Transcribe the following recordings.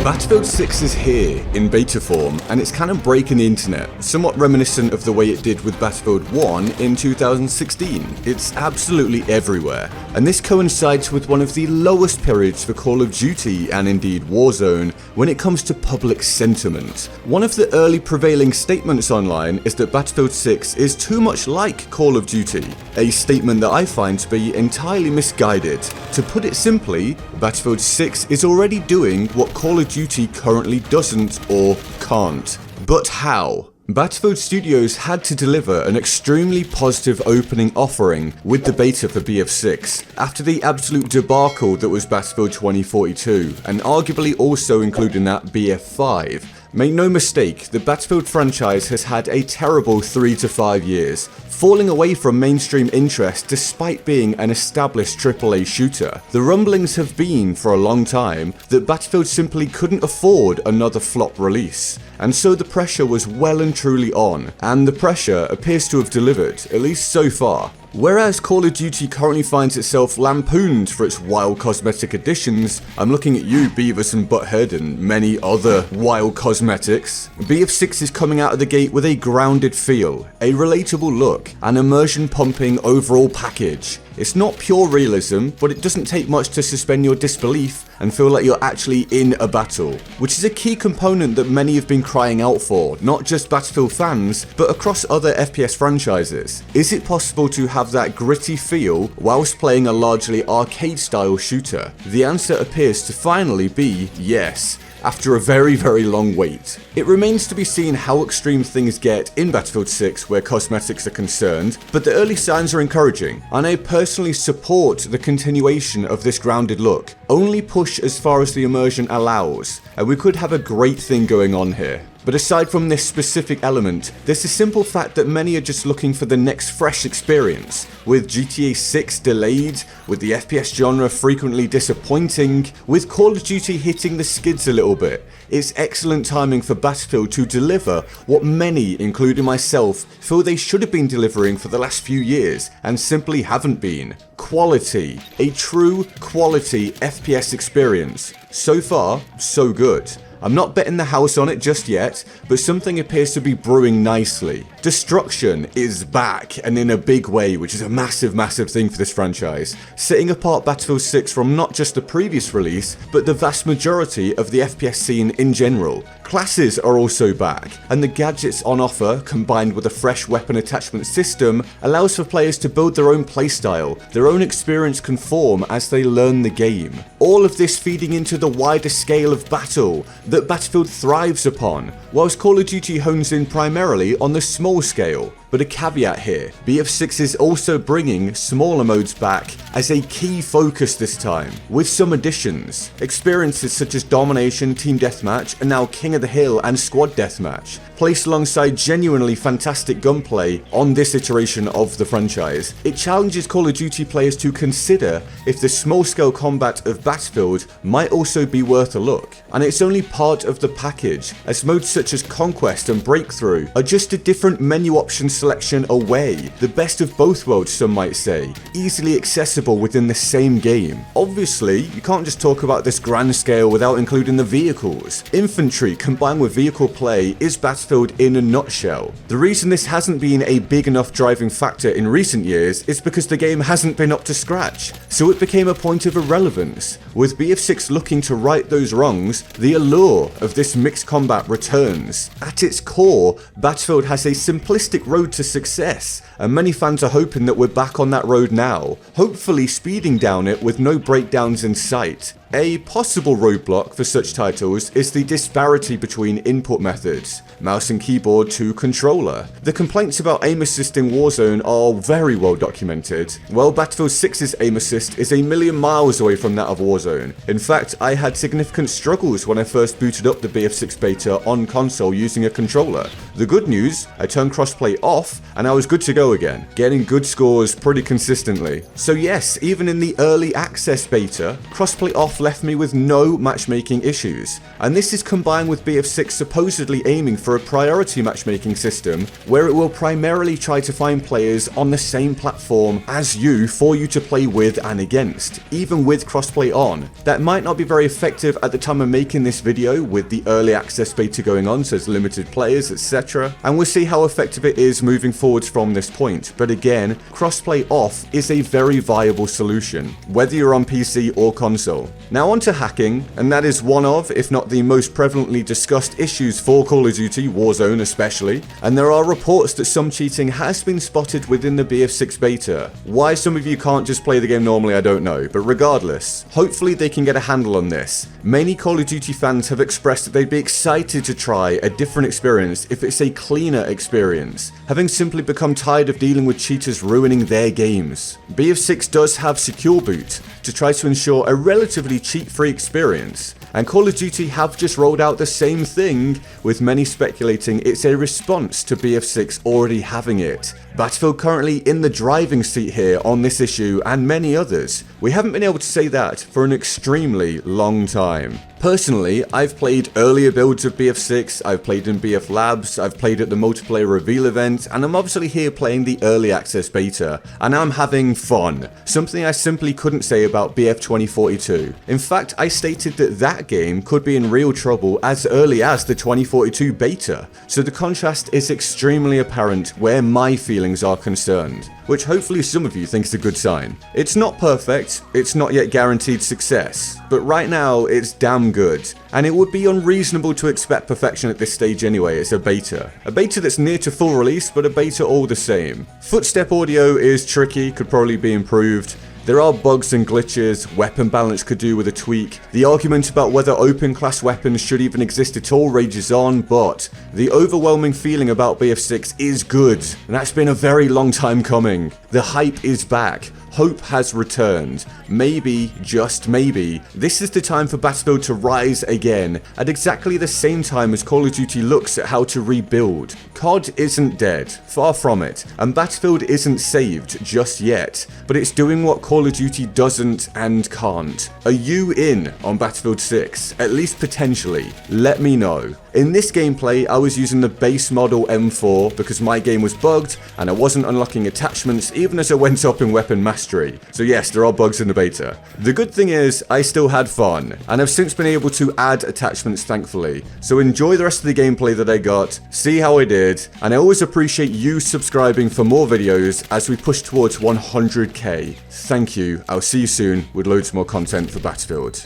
Battlefield 6 is here in beta form, and it's kind of breaking the internet, somewhat reminiscent of the way it did with Battlefield 1 in 2016. It's absolutely everywhere, and this coincides with one of the lowest periods for Call of Duty and indeed Warzone when it comes to public sentiment. One of the early prevailing statements online is that Battlefield 6 is too much like Call of Duty, a statement that I find to be entirely misguided. To put it simply, Battlefield 6 is already doing what Call of Duty currently doesn't or can't. But how? Battlefield Studios had to deliver an extremely positive opening offering with the beta for BF6 after the absolute debacle that was Battlefield 2042, and arguably also including that BF5. Make no mistake, the Battlefield franchise has had a terrible 3 to 5 years, falling away from mainstream interest despite being an established AAA shooter. The rumblings have been for a long time that Battlefield simply couldn't afford another flop release, and so the pressure was well and truly on, and the pressure appears to have delivered, at least so far. Whereas Call of Duty currently finds itself lampooned for its wild cosmetic additions, I'm looking at you Beavis and Butthead and many other wild cosmetics, BF6 is coming out of the gate with a grounded feel, a relatable look, an immersion pumping overall package. It's not pure realism, but it doesn't take much to suspend your disbelief and feel like you're actually in a battle, which is a key component that many have been crying out for, not just Battlefield fans, but across other FPS franchises. Is it possible to have that gritty feel whilst playing a largely arcade-style shooter? The answer appears to finally be yes, after a very long wait. It remains to be seen how extreme things get in Battlefield 6 where cosmetics are concerned, but the early signs are encouraging, and I personally support the continuation of this grounded look. Only push as far as the immersion allows, and we could have a great thing going on here. But aside from this specific element, there's the simple fact that many are just looking for the next fresh experience. With GTA 6 delayed, with the FPS genre frequently disappointing, with Call of Duty hitting the skids a little bit, it's excellent timing for Battlefield to deliver what many, including myself, feel they should have been delivering for the last few years and simply haven't been. Quality. A true quality FPS experience. So far, so good. I'm not betting the house on it just yet, but something appears to be brewing nicely. Destruction is back, and in a big way, which is a massive thing for this franchise, setting apart Battlefield 6 from not just the previous release, but the vast majority of the FPS scene in general. Classes are also back, and the gadgets on offer, combined with a fresh weapon attachment system, allows for players to build their own playstyle. Their own experience can form as they learn the game. All of this feeding into the wider scale of battle that Battlefield thrives upon, whilst Call of Duty hones in primarily on the small scale. But a caveat here, BF6 is also bringing smaller modes back as a key focus this time, with some additions. Experiences such as Domination, Team Deathmatch, and now King of the Hill and Squad Deathmatch, placed alongside genuinely fantastic gunplay on this iteration of the franchise. It challenges Call of Duty players to consider if the small-scale combat of Battlefield might also be worth a look. And it's only part of the package, as modes such as Conquest and Breakthrough are just a different menu option selection away, the best of both worlds some might say, easily accessible within the same game. Obviously, you can't just talk about this grand scale without including the vehicles. Infantry combined with vehicle play is Battlefield in a nutshell. The reason this hasn't been a big enough driving factor in recent years is because the game hasn't been up to scratch, so it became a point of irrelevance. With BF6 looking to right those wrongs, the allure of this mixed combat returns. At its core, Battlefield has a simplistic road to success, and many fans are hoping that we're back on that road now, hopefully speeding down it with no breakdowns in sight. A possible roadblock for such titles is the disparity between input methods, mouse and keyboard to controller. The complaints about aim assist in Warzone are very well documented. Well, Battlefield 6's aim assist is a million miles away from that of Warzone. In fact, I had significant struggles when I first booted up the BF6 beta on console using a controller. The good news, I turned crossplay off and I was good to go again, getting good scores pretty consistently. So yes, even in the early access beta, crossplay off left me with no matchmaking issues. And this is combined with BF6 supposedly aiming for a priority matchmaking system where it will primarily try to find players on the same platform as you for you to play with and against, even with crossplay on. That might not be very effective at the time of making this video with the early access beta going on, so it's limited players, etc. And we'll see how effective it is moving forwards from this point. But again, crossplay off is a very viable solution, whether you're on PC or console. Now on to hacking, and that is one of, if not the most prevalently discussed issues for Call of Duty, Warzone especially, and there are reports that some cheating has been spotted within the BF6 beta. Why some of you can't just play the game normally, I don't know, but regardless, hopefully they can get a handle on this. Many Call of Duty fans have expressed that they'd be excited to try a different experience if it's a cleaner experience, having simply become tired of dealing with cheaters ruining their games. BF6 does have Secure Boot to try to ensure a relatively cheat-free experience, and Call of Duty have just rolled out the same thing, with many speculating it's a response to BF6 already having it. Battlefield currently in the driving seat here on this issue and many others. We haven't been able to say that for an extremely long time. Personally, I've played earlier builds of BF6, I've played in BF Labs, I've played at the multiplayer reveal event, and I'm obviously here playing the early access beta, and I'm having fun. Something I simply couldn't say about BF 2042. In fact, I stated that that game could be in real trouble as early as the 2042 beta, so the contrast is extremely apparent where my feelings are concerned, which hopefully some of you think is a good sign. It's not perfect, it's not yet guaranteed success, but right now it's damn good, and it would be unreasonable to expect perfection at this stage anyway. It's a beta that's near to full release, but a beta all the same. Footstep audio is tricky, could probably be improved. There are bugs and glitches, weapon balance could do with a tweak. The argument about whether open class weapons should even exist at all rages on, but the overwhelming feeling about BF6 is good, and that's been a very long time coming. The hype is back. Hope has returned. Maybe, just maybe, this is the time for Battlefield to rise again, at exactly the same time as Call of Duty looks at how to rebuild. COD isn't dead, far from it, and Battlefield isn't saved just yet, but it's doing what Call of Duty doesn't and can't. Are you in on Battlefield 6? At least potentially. Let me know. In this gameplay, I was using the base model M4 because my game was bugged and I wasn't unlocking attachments even as I went up in weapon mastery. So yes, there are bugs in the beta. The good thing is, I still had fun, and I've since been able to add attachments thankfully. So enjoy the rest of the gameplay that I got, see how I did, and I always appreciate you subscribing for more videos as we push towards 100k. Thank you, I'll see you soon with loads more content for Battlefield.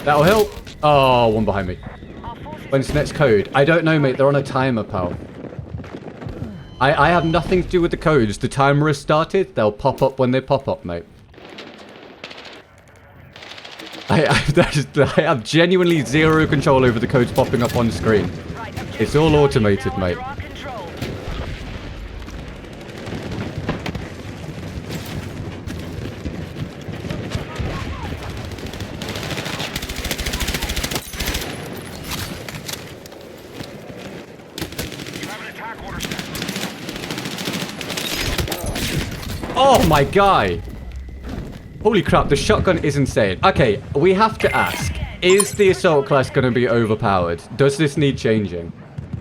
That'll help. Oh, one behind me. When's the next code? I don't know, mate. They're on a timer, pal. I have nothing to do with the codes. The timer has started. They'll pop up when they pop up, mate. I have genuinely zero control over the codes popping up on screen. It's all automated, mate. Oh my guy! Holy crap, the shotgun is insane. Okay, we have to ask, is the assault class going to be overpowered? Does this need changing?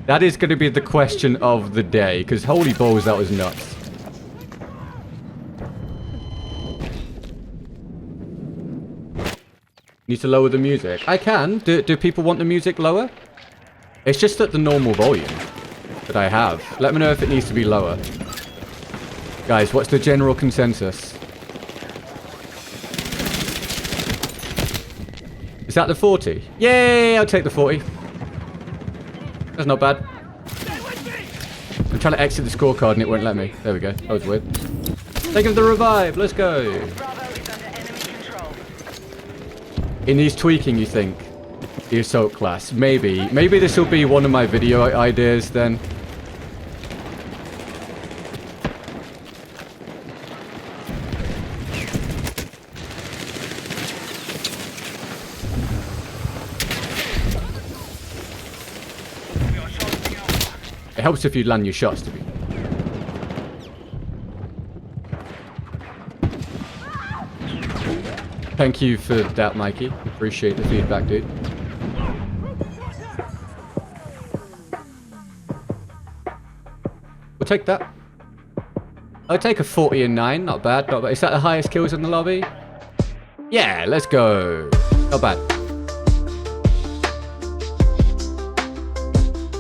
That is going to be the question of the day, because holy balls, that was nuts. Need to lower the music. I can. Do people want the music lower? It's just at the normal volume that I have. Let me know if it needs to be lower. Guys, what's the general consensus? Is that the 40? Yay, I'll take the 40. That's not bad. I'm trying to exit the scorecard and it won't let me. There we go. That was weird. Thank you for the revive. Let's go. It needs tweaking, you think? The assault class. Maybe. Maybe this will be one of my video ideas then. It helps if you land your shots, to be. Thank you for that, Mikey. Appreciate the feedback, dude. We'll take that. I'll take a 40 and 9. Not bad, not bad. Is that the highest kills in the lobby? Yeah, let's go. Not bad.